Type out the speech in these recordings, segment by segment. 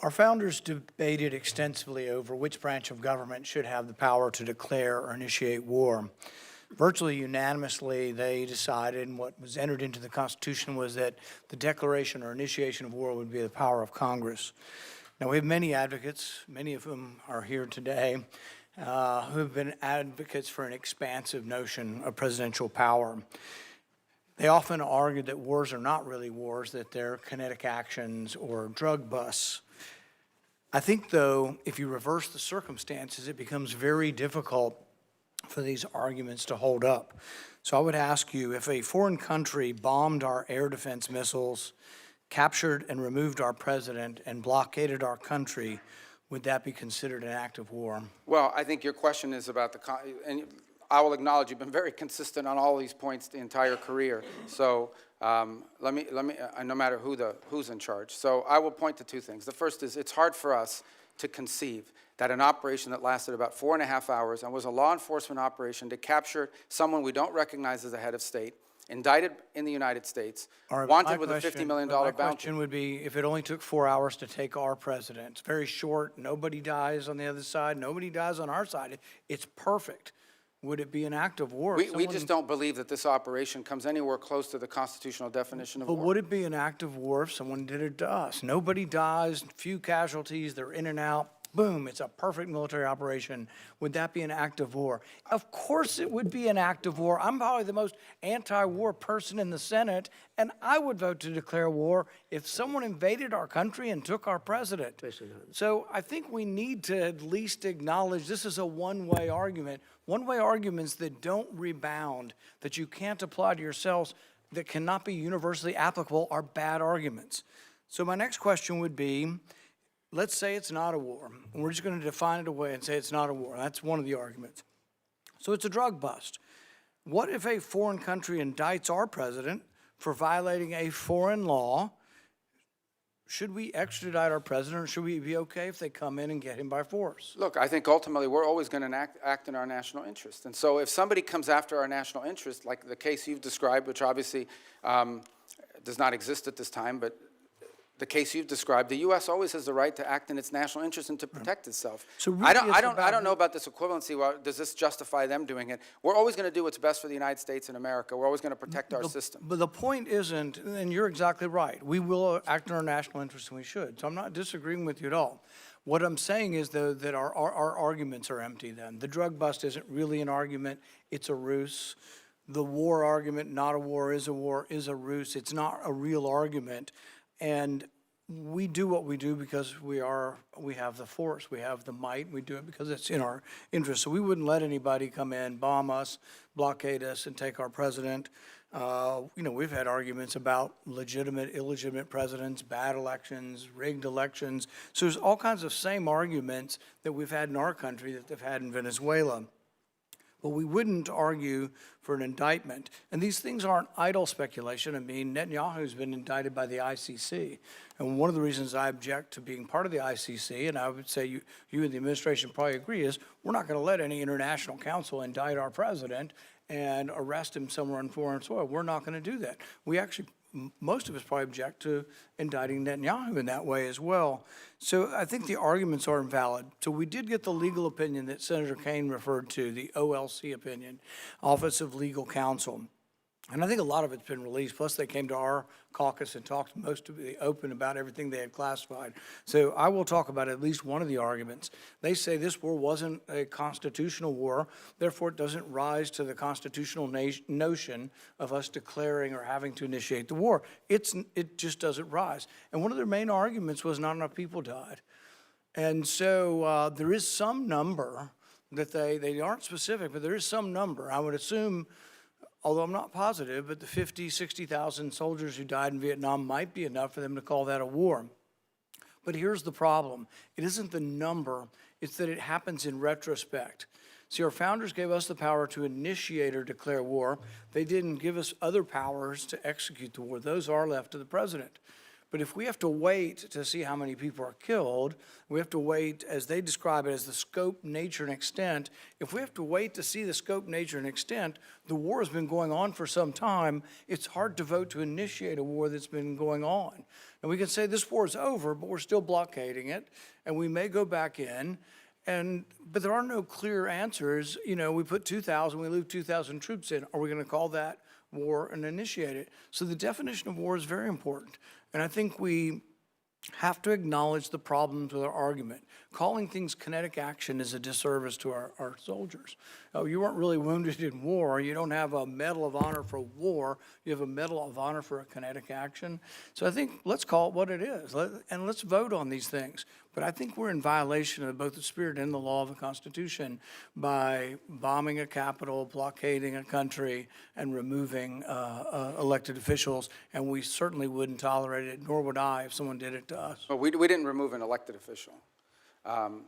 Our founders debated extensively over which branch of government should have the power to declare or initiate war. Virtually unanimously, they decided, and what was entered into the Constitution was that the declaration or initiation of war would be the power of Congress. Now, we have many advocates, many of whom are here today, who have been advocates for an expansive notion of presidential power. They often argue that wars are not really wars, that they're kinetic actions or drug busts. I think, though, if you reverse the circumstances, it becomes very difficult for these arguments to hold up. So I would ask you, if a foreign country bombed our air defense missiles, captured and removed our president, and blockaded our country, would that be considered an act of war? Well, I think your question is about and I will acknowledge you've been very consistent on all these points the entire career. So let me, no matter who's in charge. So I will point to two things. The first is it's hard for us to conceive that an operation that lasted about 4.5 hours and was a law enforcement operation to capture someone we don't recognize as a head of state, indicted in the United States, wanted with a $50 million bounty. My question would be, if it only took 4 hours to take our president, it's very short, nobody dies on the other side, nobody dies on our side, it's perfect. Would it be an act of war? We just don't believe that this operation comes anywhere close to the constitutional definition of war. But would it be an act of war if someone did it to us? Nobody dies, few casualties, they're in and out. Boom, it's a perfect military operation. Would that be an act of war? Of course it would be an act of war. I'm probably the most anti-war person in the Senate, and I would vote to declare war if someone invaded our country and took our president. So I think we need to at least acknowledge this is a one-way argument. One-way arguments that don't rebound, that you can't apply to yourselves, that cannot be universally applicable are bad arguments. So my next question would be, let's say it's not a war. And we're just going to define it away and say it's not a war. That's one of the arguments. So it's a drug bust. What if a foreign country indicts our president for violating a foreign law? Should we extradite our president, or should we be okay if they come in and get him by force? Look, I think ultimately we're always going to act in our national interest. And so if somebody comes after our national interest, like the case you've described, which obviously does not exist at this time, but the case you've described, the U.S. always has the right to act in its national interest and to protect itself. So really I don't know about this equivalency. Well, does this justify them doing it? We're always going to do what's best for the United States and America. We're always going to protect our system. But the point isn't, and you're exactly right, we will act in our national interest and we should. So I'm not disagreeing with you at all. What I'm saying is, though, that our arguments are empty then. The drug bust isn't really an argument. It's a ruse. The war argument, not a war, is a ruse. It's not a real argument. And we do what we do because we have the force, we have the might, we do it because it's in our interest. So we wouldn't let anybody come in, bomb us, blockade us, and take our president. We've had arguments about legitimate, illegitimate presidents, bad elections, rigged elections. So there's all kinds of same arguments that we've had in our country that they've had in Venezuela. But we wouldn't argue for an indictment. And these things aren't idle speculation. I mean, Netanyahu's been indicted by the ICC. And one of the reasons I object to being part of the ICC, and I would say you and the administration probably agree, is we're not going to let any international council indict our president and arrest him somewhere on foreign soil. We're not going to do that. We actually, most of us probably object to indicting Netanyahu in that way as well. So I think the arguments are invalid. So we did get the legal opinion that Senator Kaine referred to, the OLC opinion, Office of Legal Counsel. And I think a lot of it's been released. Plus, they came to our caucus and talked most of the open about everything they had classified. So I will talk about at least one of the arguments. They say this war wasn't a constitutional war, therefore it doesn't rise to the constitutional notion of us declaring or having to initiate the war. It just doesn't rise. And one of their main arguments was not enough people died. And so there is some number that they aren't specific, but there is some number. I would assume, although I'm not positive, but the 50, 60,000 soldiers who died in Vietnam might be enough for them to call that a war. But here's the problem. It isn't the number, it's that it happens in retrospect. See, our founders gave us the power to initiate or declare war. They didn't give us other powers to execute the war. Those are left to the president. But if we have to wait to see how many people are killed, we have to wait, as they describe it, as the scope, nature, and extent. If we have to wait to see the scope, nature, and extent, the war has been going on for some time. It's hard to vote to initiate a war that's been going on. And we can say this war is over, but we're still blockading it, and we may go back in. But there are no clear answers. You know, we put 2,000, we leave 2,000 troops in. Are we going to call that war and initiate it? So the definition of war is very important. And I think we have to acknowledge the problems with our argument. Calling things kinetic action is a disservice to our soldiers. Oh, you weren't really wounded in war. You don't have a Medal of Honor for war. You have a Medal of Honor for a kinetic action. So I think let's call it what it is, and let's vote on these things. But I think we're in violation of both the spirit and the law of the Constitution by bombing a capital, blockading a country, and removing elected officials. And we certainly wouldn't tolerate it, nor would I if someone did it to us. But we didn't remove an elected official.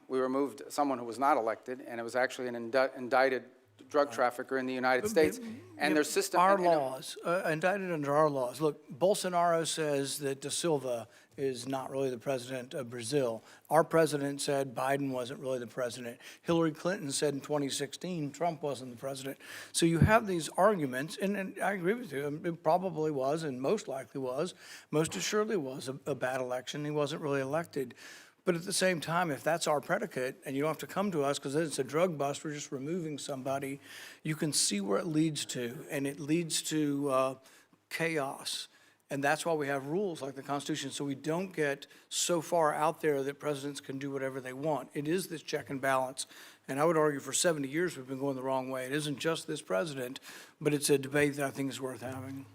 We removed someone who was not elected, and it was actually an indicted drug trafficker in the United States. And their system— Our laws, indicted under our laws. Look, Bolsonaro says that Da Silva is not really the president of Brazil. Our president said Biden wasn't really the president. Hillary Clinton said in 2016 Trump wasn't the president. So you have these arguments, and I agree with you. It probably was, and most likely was, most assuredly was a bad election. He wasn't really elected. But at the same time, if that's our predicate, and you don't have to come to us because it's a drug bust, we're just removing somebody, you can see where it leads to, and it leads to chaos. And that's why we have rules like the Constitution, so we don't get so far out there that presidents can do whatever they want. It is this check and balance. And I would argue for 70 years we've been going the wrong way. It isn't just this president, but it's a debate that I think is worth having.